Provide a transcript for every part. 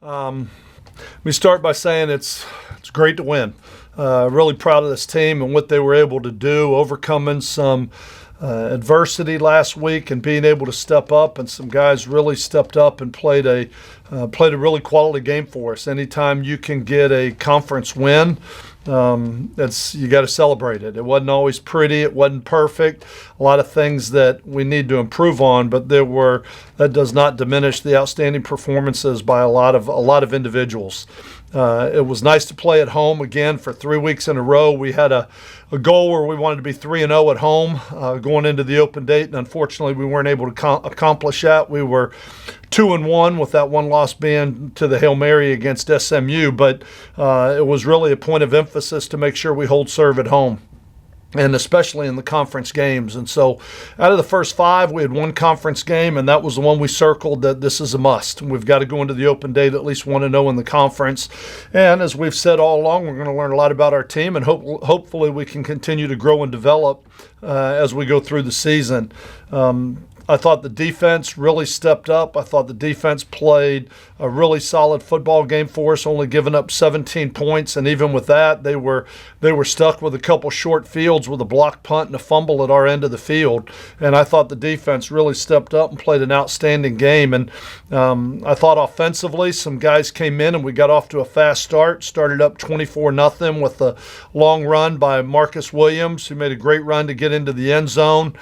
Let me start by saying it's great to win. Really proud of this team and what they were able to do, overcoming some adversity last week and being able to step up. And some guys really stepped up and played a really quality game for us. Anytime you can get a conference win, you got to celebrate it. It wasn't always pretty. It wasn't perfect. A lot of things that we need to improve on, but that does not diminish the outstanding performances by a lot of individuals. It was nice to play at home again for 3 weeks in a row. We had a goal where we wanted to be 3-0 at home going into the open date, and unfortunately we weren't able to accomplish that. We were 2-1 with that one loss being to the Hail Mary against SMU, but it was really a point of emphasis to make sure we hold serve at home, and especially in the conference games. And so out of the first 5, we had one conference game, and that was the one we circled that this is a must. We've got to go into the open date at least 1-0 in the conference. And as we've said all along, we're going to learn a lot about our team, and hopefully we can continue to grow and develop as we go through the season. I thought the defense really stepped up. I thought the defense played a really solid football game for us, only giving up 17 points. And even with that, they were stuck with a couple short fields with a block punt and a fumble at our end of the field. And I thought the defense really stepped up and played an outstanding game. And I thought offensively, some guys came in and we got off to a fast start. Started up 24-0 with a long run by Marcus Williams, who made a great run to get into the end zone.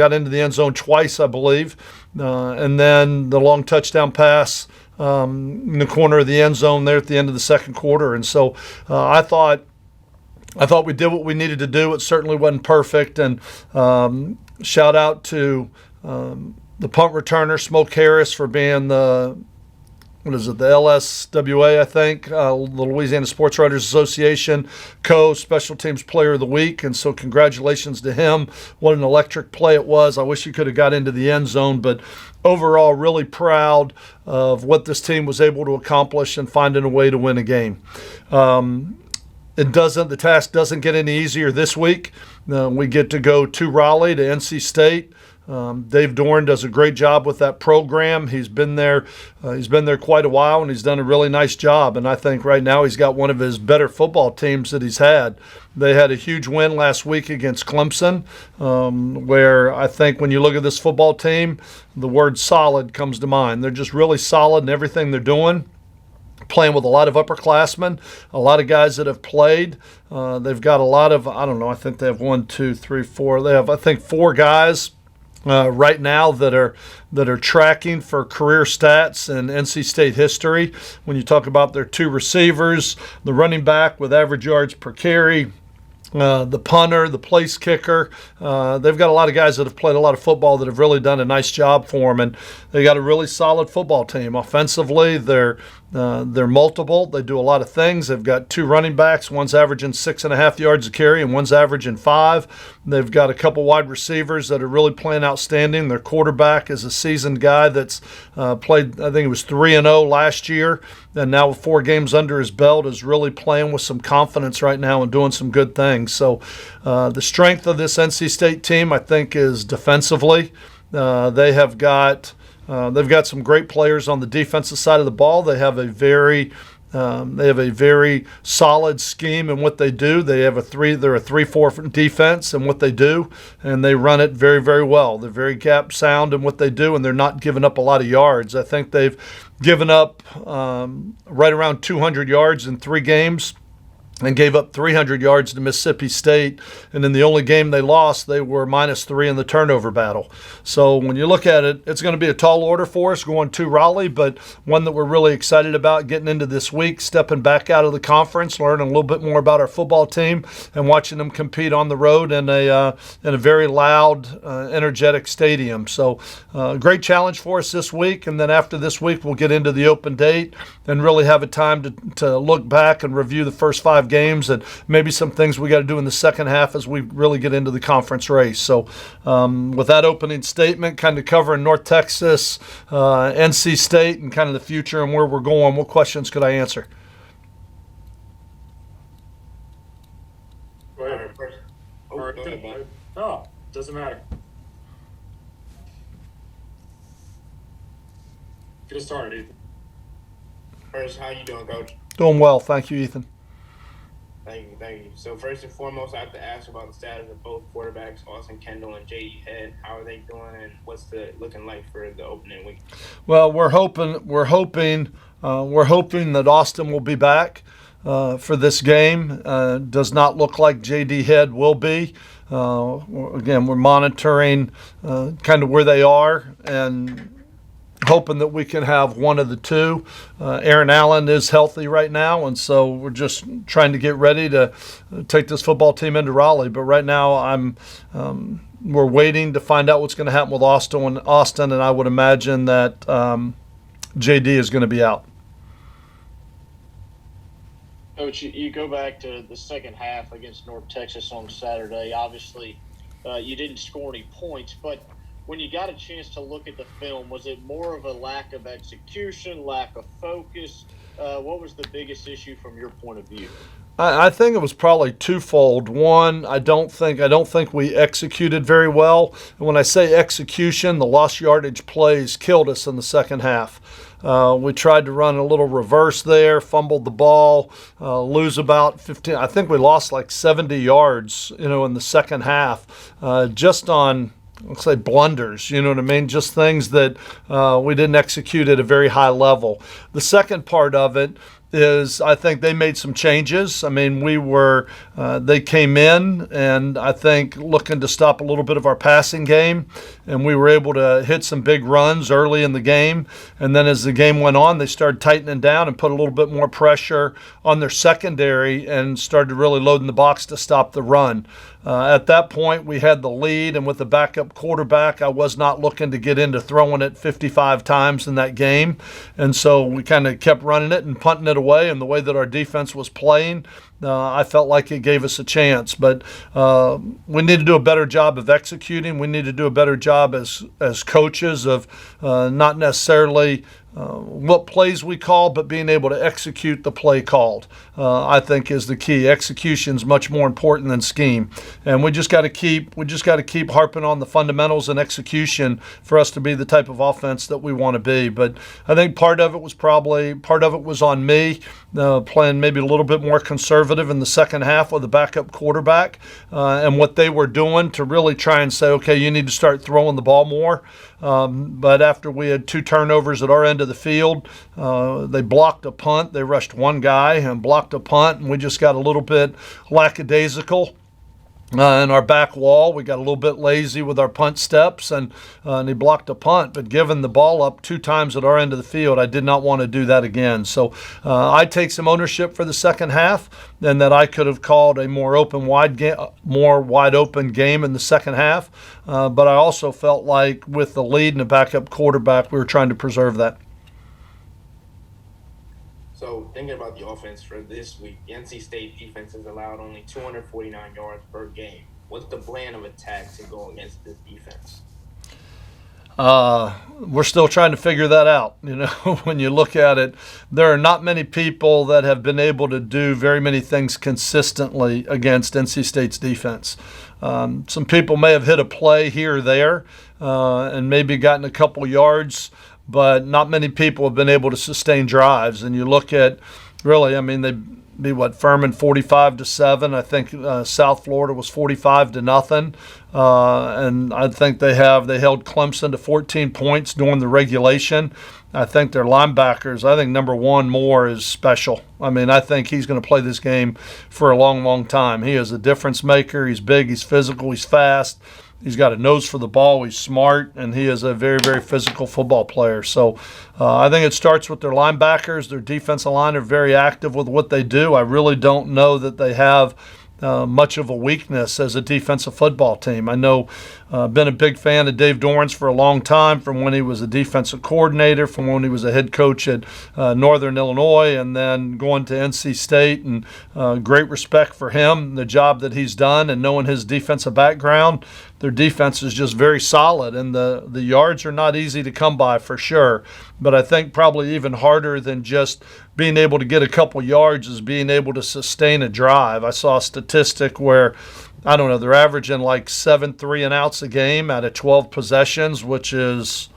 Got into the end zone twice, I believe. And then the long touchdown pass in the corner of the end zone there at the end of the second quarter. And so I thought we did what we needed to do. It certainly wasn't perfect. And shout out to the punt returner, Smoke Harris, for being the LSWA, I think, the Louisiana Sports Writers Association Special Teams Player of the Week. And so congratulations to him. What an electric play it was. I wish he could have got into the end zone, but overall really proud of what this team was able to accomplish and finding a way to win a game. The task doesn't get any easier this week. We get to go to Raleigh, to NC State. Dave Dorn does a great job with that program. He's been there quite a while, and he's done a really nice job. And I think right now he's got one of his better football teams that he's had. They had a huge win last week against Clemson, where I think when you look at this football team, the word solid comes to mind. They're just really solid in everything they're doing. Playing with a lot of upperclassmen, a lot of guys that have played. They've got a lot of, I think they have 1, 2, 3, 4. They have, I think, 4 guys right now that are tracking for career stats in NC State history. When you talk about their 2 receivers, the running back with average yards per carry, the punter, the place kicker. They've got a lot of guys that have played a lot of football that have really done a nice job for them, and they got a really solid football team. Offensively, they're multiple. They do a lot of things. They've got 2 running backs. One's averaging 6.5 yards a carry, and one's averaging 5. They've got a couple wide receivers that are really playing outstanding. Their quarterback is a seasoned guy that's played, I think it was 3-0 last year, and now with 4 games under his belt is really playing with some confidence right now and doing some good things. So the strength of this NC State team, I think, is defensively. They've got some great players on the defensive side of the ball. They have a very solid scheme in what they do. They're a 3-4 defense in what they do, and they run it very, very well. They're very gap sound in what they do, and they're not giving up a lot of yards. I think they've given up right around 200 yards in 3 games. And gave up 300 yards to Mississippi State. And in the only game they lost, they were -3 in the turnover battle. So when you look at it, it's going to be a tall order for us going to Raleigh, but one that we're really excited about getting into this week, stepping back out of the conference, learning a little bit more about our football team, and watching them compete on the road in a very loud, energetic stadium. So great challenge for us this week. And then after this week, we'll get into the open date and really have a time to look back and review the first 5 games and maybe some things we got to do in the second half as we really get into the conference race. So with that opening statement, kind of covering North Texas, NC State, and kind of the future and where we're going, what questions could I answer? Go ahead. Oh, doesn't matter. Get us started, Ethan. First, how you doing, Coach? Doing well. Thank you, Ethan. Thank you, thank you. So first and foremost, I have to ask about the status of both quarterbacks, Austin Kendall and J.E. Head. How are they doing, and what's the looking like for the opening week? Well, we're hoping that Austin will be back for this game. Does not look like J.D. Head will be. Again, we're monitoring kind of where they are and hoping that we can have one of the two. Aaron Allen is healthy right now, and so we're just trying to get ready to take this football team into Raleigh. But right now, we're waiting to find out what's going to happen with Austin, and I would imagine that JD is going to be out. Coach, you go back to the second half against North Texas on Saturday. Obviously, you didn't score any points, but when you got a chance to look at the film, was it more of a lack of execution, lack of focus? What was the biggest issue from your point of view? I think it was probably twofold. One, I don't think we executed very well. And when I say execution, the lost yardage plays killed us in the second half. We tried to run a little reverse there, fumbled the ball, lose about 15. I think we lost like 70 yards, in the second half, just on, let's say, blunders, you know what I mean? Just things that we didn't execute at a very high level. The second part of it is I think they made some changes. I mean, they came in and I think looking to stop a little bit of our passing game, and we were able to hit some big runs early in the game. And then as the game went on, they started tightening down and put a little bit more pressure on their secondary and started really loading the box to stop the run. At that point, we had the lead, and with the backup quarterback, I was not looking to get into throwing it 55 times in that game. And so we kind of kept running it and punting it away, and the way that our defense was playing, I felt like it gave us a chance. But we need to do a better job of executing. We need to do a better job as coaches of not necessarily what plays we call, but being able to execute the play called, I think is the key. Execution is much more important than scheme, and we just got to keep harping on the fundamentals and execution for us to be the type of offense that we want to be. But I think part of it was on me playing maybe a little bit more conservative in the second half with the backup quarterback and what they were doing to really try and say, okay, you need to start throwing the ball more. But after we had 2 turnovers at our end of the field, they blocked a punt. They rushed one guy and blocked a punt, and we just got a little bit lackadaisical in our back wall. We got a little bit lazy with our punt steps, and he blocked a punt. But given the ball up 2 times at our end of the field, I did not want to do that again. So I take some ownership for the second half, and that I could have called a more wide open game in the second half. But I also felt like with the lead and the backup quarterback, we were trying to preserve that. So thinking about the offense for this week, the NC State defense has allowed only 249 yards per game. What's the plan of attack to go against this defense? We're still trying to figure that out. When you look at it, there are not many people that have been able to do very many things consistently against NC State's defense. Some people may have hit a play here or there and maybe gotten a couple yards, but not many people have been able to sustain drives. And you look at, really, I mean, they be Furman 45-7. I think South Florida was 45-0, and I think they held Clemson to 14 points during the regulation. I think their linebackers, I think number one, Moore, is special. I mean, I think he's going to play this game for a long, long time. He is a difference maker. He's big, he's physical, he's fast. He's got a nose for the ball. He's smart, and he is a very, very physical football player. So I think it starts with their linebackers. Their defensive line are very active with what they do. I really don't know that they have much of a weakness as a defensive football team. I know been a big fan of Dave Dorrance for a long time, from when he was a defensive coordinator, from when he was a head coach at Northern Illinois, and then going to NC State. And great respect for him, the job that he's done, and knowing his defensive background. Their defense is just very solid, and the yards are not easy to come by for sure. But I think probably even harder than just being able to get a couple yards is being able to sustain a drive. I saw a statistic where, I don't know, they're averaging like 7 3-and-outs a game out of 12 possessions, which is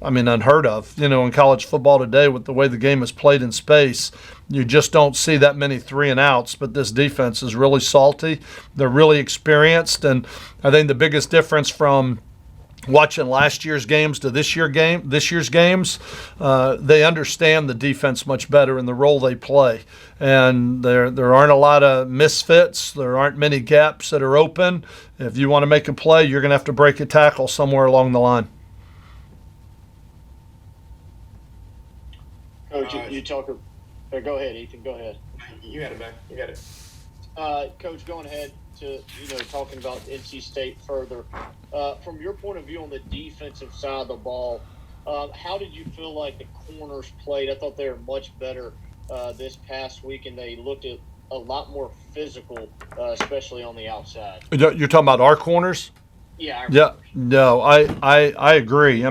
unheard of. In college football today with the way the game is played in space, you just don't see that many 3-and-outs, but this defense is really salty. They're really experienced, and I think the biggest difference from watching last year's games to this year's games, they understand the defense much better and the role they play. And there aren't a lot of misfits. There aren't many gaps that are open. If you want to make a play, you're going to have to break a tackle somewhere along the line. Coach, you talk. Go ahead, Ethan. Go ahead. You got it, man. You got it. Coach, going ahead to talking about NC State further. From your point of view on the defensive side of the ball, how did you feel like the corners played? I thought they were much better this past week, and they looked at a lot more physical, especially on the outside. You're talking about our corners? Yeah. No, I agree.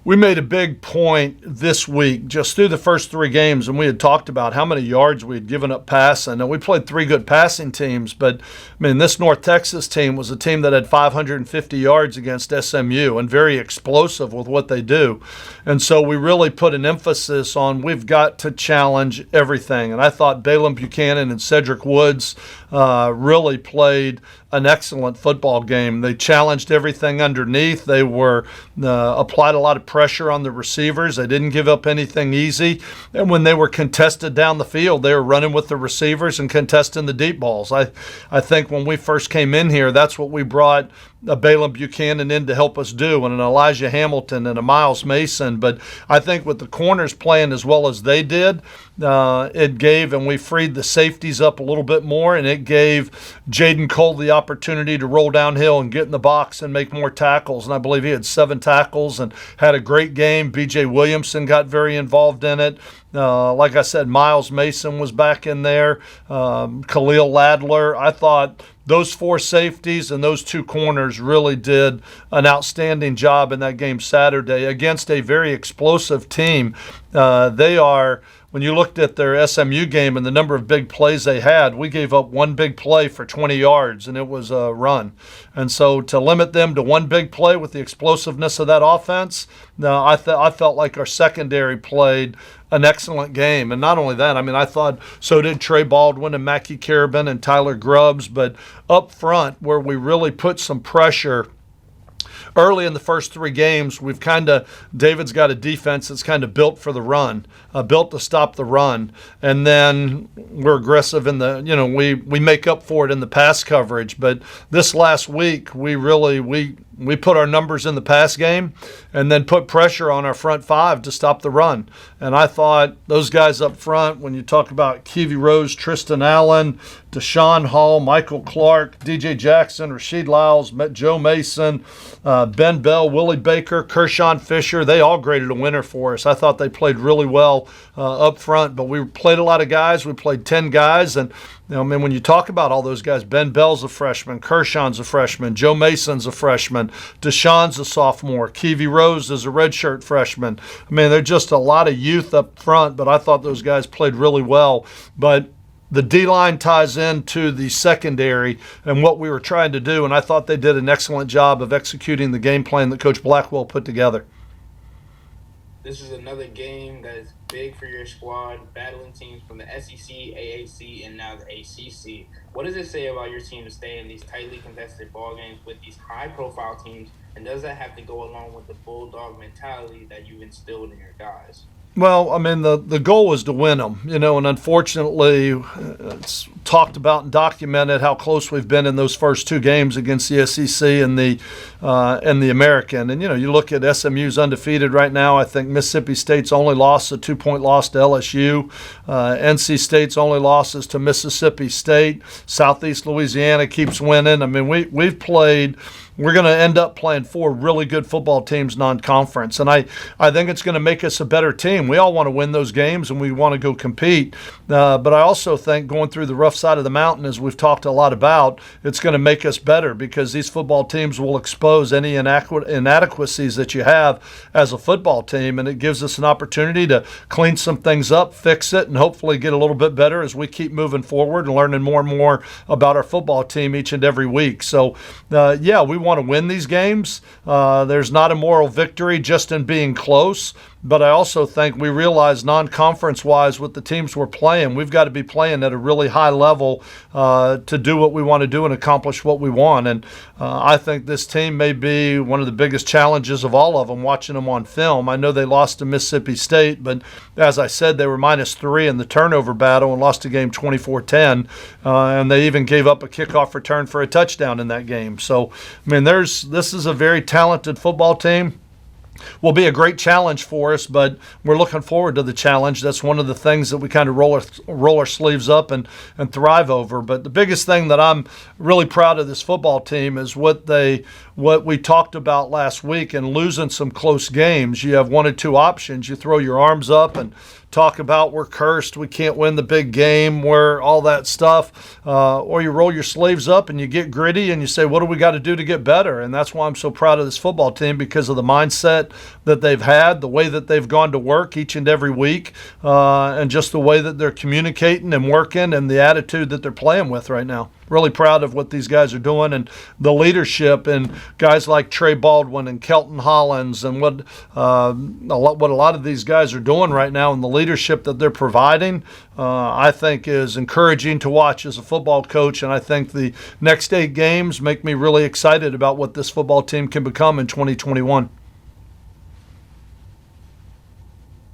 We made a big point this week just through the first 3 games, and we had talked about how many yards we had given up passing. And we played 3 good passing teams, but this North Texas team was a team that had 550 yards against SMU and very explosive with what they do. And so we really put an emphasis on we've got to challenge everything. And I thought Balaam Buchanan and Cedric Woods really played an excellent football game. They challenged everything underneath. They were applied a lot of pressure on the receivers. They didn't give up anything easy. And when they were contested down the field, they were running with the receivers and contesting the deep balls. I think when we first came in here, that's what we brought a Balaam Buchanan in to help us do, and an Elijah Hamilton and a Miles Mason. But I think with the corners playing as well as they did, it gave, and we freed the safeties up a little bit more, and it gave Jaden Cole the opportunity to roll downhill and get in the box and make more tackles. And I believe he had 7 tackles and had a great game. B.J. Williamson got very involved in it. Like I said, Miles Mason was back in there. Khalil Ladler. I thought those 4 safeties and those 2 corners really did an outstanding job in that game Saturday against a very explosive team. They are, when you looked at their SMU game and the number of big plays they had, we gave up 1 big play for 20 yards, and it was a run. And so to limit them to 1 big play with the explosiveness of that offense, I felt like our secondary played an excellent game. And not only that, I thought so did Trey Baldwin and Mackie Carabin and Tyler Grubbs, but up front where we really put some pressure early in the first 3 games, David's got a defense that's kind of built for the run, built to stop the run. And then we're aggressive in we make up for it in the pass coverage. But this last week, we put our numbers in the pass game and then put pressure on our front 5 to stop the run. And I thought those guys up front, when you talk about Keevy Rose, Tristan Allen, Deshaun Hall, Michael Clark, DJ Jackson, Rasheed Lyles, Joe Mason, Ben Bell, Willie Baker, Kershawn Fisher, they all graded a winner for us. I thought they played really well up front, but we played a lot of guys. We played 10 guys, and when you talk about all those guys, Ben Bell's a freshman, Kershawn's a freshman, Joe Mason's a freshman, Deshaun's a sophomore, Keevy Rose is a redshirt freshman. They're just a lot of youth up front, but I thought those guys played really well. But the D-line ties into the secondary and what we were trying to do, and I thought they did an excellent job of executing the game plan that Coach Blackwell put together. This is another game that is big for your squad, battling teams from the SEC, AAC, and now the ACC. What does it say about your team to stay in these tightly contested ball games with these high-profile teams, and does that have to go along with the bulldog mentality that you've instilled in your guys? Well, the goal was to win them, and unfortunately it's talked about and documented how close we've been in those first 2 games against the SEC and the American. And, you look at SMU's undefeated right now. I think Mississippi State's only loss, a 2-point loss to LSU. NC State's only losses to Mississippi State. Southeast Louisiana keeps winning. We've played – we're going to end up playing 4 really good football teams non-conference. And I think it's going to make us a better team. We all want to win those games and we want to go compete. But I also think going through the rough side of the mountain, as we've talked a lot about, it's going to make us better because these football teams will expose any inadequacies that you have as a football team. And it gives us an opportunity to clean some things up, fix it, and hopefully get a little bit better as we keep moving forward and learning more and more about our football team each and every week. So, we want to win these games. There's not a moral victory just in being close. But I also think we realize non-conference-wise with the teams we're playing, we've got to be playing at a really high level to do what we want to do and accomplish what we want. And I think this team may be one of the biggest challenges of all of them, watching them on film. I know they lost to Mississippi State, but as I said, they were -3 in the turnover battle and lost the game 24-10. And they even gave up a kickoff return for a touchdown in that game. So, I mean, this is a very talented football team. Will be a great challenge for us, but we're looking forward to the challenge. That's one of the things that we kind of roll our sleeves up and thrive over. But the biggest thing that I'm really proud of this football team is what we talked about last week and losing some close games. You have one or two options. You throw your arms up and talk about we're cursed, we can't win the big game, we're all that stuff, or you roll your sleeves up and you get gritty and you say, what do we got to do to get better? And that's why I'm so proud of this football team, because of the mindset that they've had, the way that they've gone to work each and every week, and just the way that they're communicating and working and the attitude that they're playing with right now. Really proud of what these guys are doing and the leadership and guys like Trey Baldwin and Kelton Hollins and what a lot of these guys are doing right now and the leadership that they're providing, I think is encouraging to watch as a football coach. And I think the next 8 games make me really excited about what this football team can become in 2021.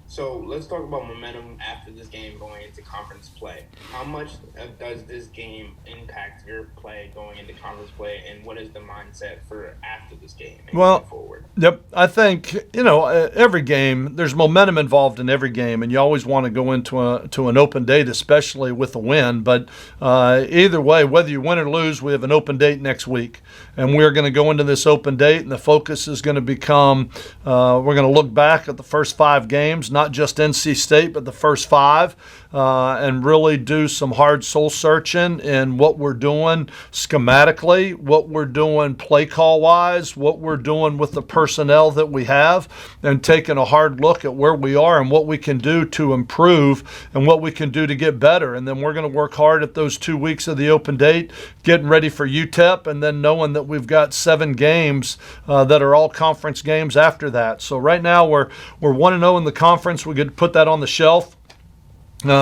So let's talk about momentum after this game going into conference play. How much does this game impact your play going into conference play, and what is the mindset for after this game and going forward? Yep. I think, every game, there's momentum involved in every game, and you always want to go into an open date, especially with a win. But either way, whether you win or lose, we have an open date next week. And we're going to go into this open date, and the focus is going to become we're going to look back at the first 5 games, not just NC State, but the first 5, and really do some hard soul searching in what we're doing schematically, what we're doing play call wise, what we're doing with the personnel that we have, and taking a hard look at where we are and what we can do to improve and what we can do to get better. And then we're going to work hard at those 2 weeks of the open date, getting ready for UTEP, and then knowing that we've got 7 games that are all conference games after that. So right now we're 1-0 in the conference. We could put that on the shelf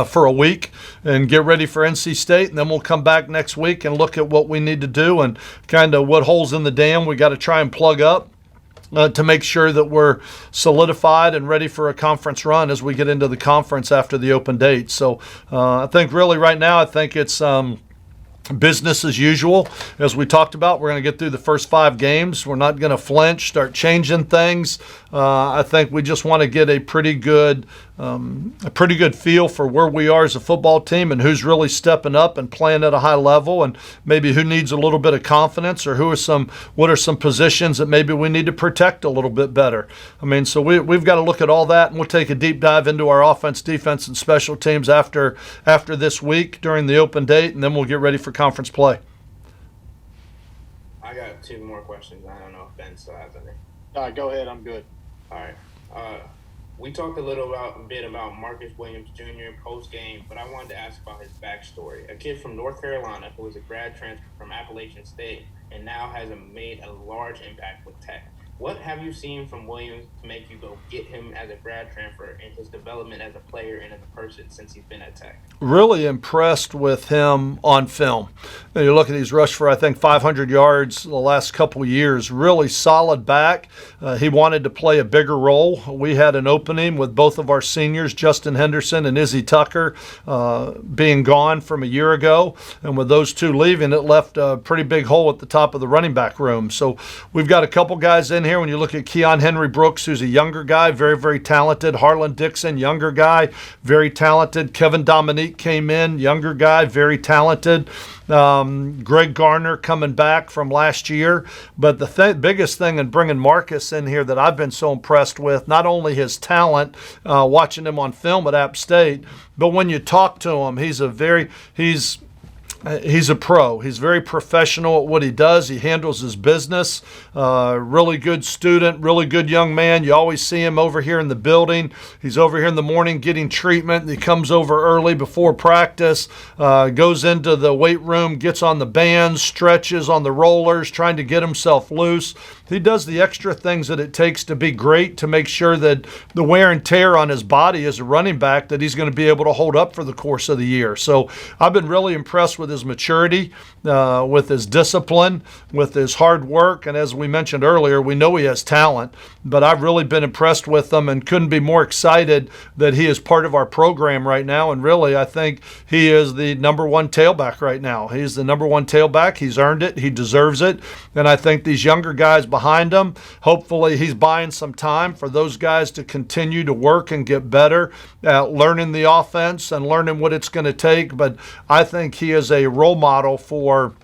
for a week and get ready for NC State, and then we'll come back next week and look at what we need to do and kind of what holes in the dam we got to try and plug up to make sure that we're solidified and ready for a conference run as we get into the conference after the open date. So I think really right now, I think it's business as usual. As we talked about, we're going to get through the first 5 games. We're not going to flinch, start changing things. I think we just want to get a pretty good feel for where we are as a football team and who's really stepping up and playing at a high level, and maybe who needs a little bit of confidence, or what are some positions that maybe we need to protect a little bit better. I mean, so we've got to look at all that, and we'll take a deep dive into our offense, defense, and special teams after this week during the open date, and then we'll get ready for conference play. I got 2 more questions. I don't know if Ben still has any. Go ahead. I'm good. All right. We talked a bit about Marcus Williams Jr. post-game, but I wanted to ask about his backstory. A kid from North Carolina who was a grad transfer from Appalachian State and now has made a large impact with Tech. What have you seen from Williams to make you go get him as a grad transfer and his development as a player and as a person since he's been at Tech? Really impressed with him on film. You look at he's rushed for, I think, 500 yards the last couple of years. Really solid back. He wanted to play a bigger role. We had an opening with both of our seniors, Justin Henderson and Izzy Tucker, being gone from a year ago. And with those 2 leaving, it left a pretty big hole at the top of the running back room. So we've got a couple guys in here. When you look at Keon Henry Brooks, who's a younger guy, very, very talented. Harlan Dixon, younger guy, very talented. Kevin Dominique came in, younger guy, very talented. Greg Garner coming back from last year. But the biggest thing in bringing Marcus in here that I've been so impressed with, not only his talent, watching him on film at App State, but when you talk to him, he's He's a pro. He's very professional at what he does. He handles his business. Really good student, really good young man. You always see him over here in the building. He's over here in the morning getting treatment. He comes over early before practice, goes into the weight room, gets on the bands, stretches on the rollers, trying to get himself loose. He does the extra things that it takes to be great, to make sure that the wear and tear on his body as a running back, that he's going to be able to hold up for the course of the year. So I've been really impressed with his maturity, with his discipline, with his hard work. And as we mentioned earlier, we know he has talent, but I've really been impressed with him and couldn't be more excited that he is part of our program right now. And really, I think he is the number one tailback right now. He's the number one tailback. He's earned it. He deserves it. And I think these younger guys behind him, hopefully he's buying some time for those guys to continue to work and get better at learning the offense and learning what it's going to take. But I think he is a role model for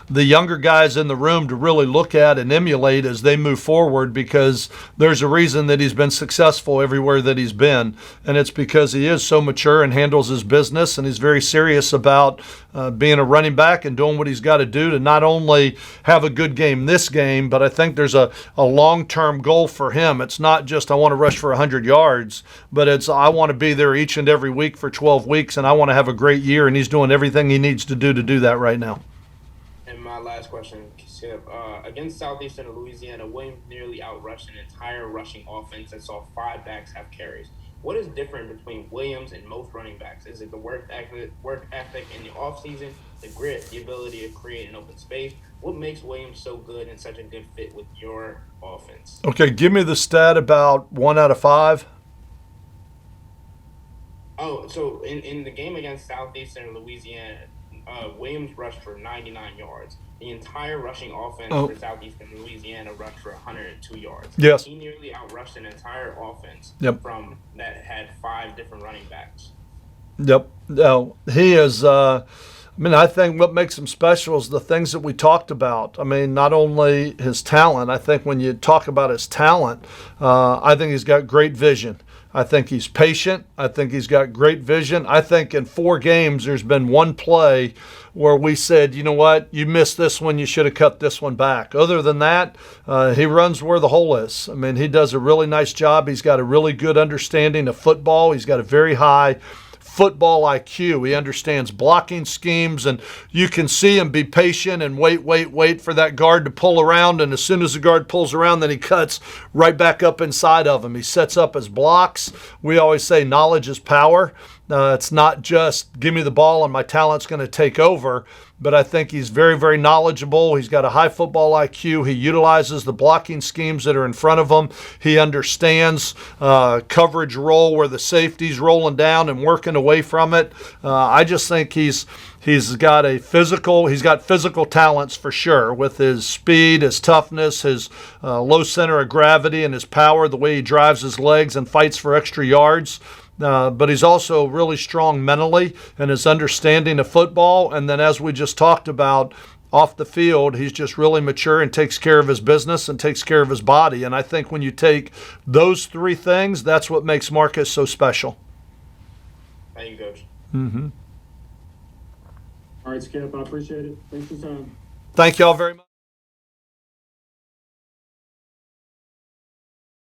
the younger guys in the room to really look at and emulate as they move forward, because there's a reason that he's been successful everywhere that he's been, and it's because he is so mature and handles his business, and he's very serious about being a running back and doing what he's got to do to not only have a good game this game, but I think there's a long-term goal for him. It's not just I want to rush for 100 yards, but it's I want to be there each and every week for 12 weeks, and I want to have a great year, and he's doing everything he needs to do that right now. And my last question, Skip. Against Southeastern Louisiana, Williams nearly outrushed an entire rushing offense that saw 5 backs have carries. What is different between Williams and most running backs? Is it the work ethic in the offseason, the grit, the ability to create an open space? What makes Williams so good and such a good fit with your offense? Okay, give me the stat about 1 out of 5. Oh, so in the game against Southeastern Louisiana, Williams rushed for 99 yards. The entire rushing offense for Southeastern Louisiana rushed for 102 yards. Yes. He nearly outrushed an entire offense from that had 5 different running backs. Yep. No, he is. I think what makes him special is the things that we talked about. I mean, not only his talent. I think when you talk about his talent, I think he's got great vision. I think he's patient. I think he's got great vision. I think in 4 games, there's been one play where we said, you know what, you missed this one, you should have cut this one back. Other than that, he runs where the hole is. I mean, he does a really nice job. He's got a really good understanding of football. He's got a very high football IQ. He understands blocking schemes, and you can see him be patient and wait for that guard to pull around, and as soon as the guard pulls around, then he cuts right back up inside of him. He sets up his blocks. We always say knowledge is power. It's not just give me the ball and my talent's going to take over, but I think he's very, very knowledgeable. He's got a high football IQ. He utilizes the blocking schemes that are in front of him. He understands coverage roll where the safety's rolling down and working away from it. I just think he's got physical talents for sure, with his speed, his toughness, his low center of gravity, and his power, the way he drives his legs and fights for extra yards. But he's also really strong mentally in his understanding of football. And then, as we just talked about, off the field, he's just really mature and takes care of his business and takes care of his body. And I think when you take those 3 things, that's what makes Marcus so special. Thank you, Coach. All right, Skip, I appreciate it. Thanks for your time. Thank y'all very much.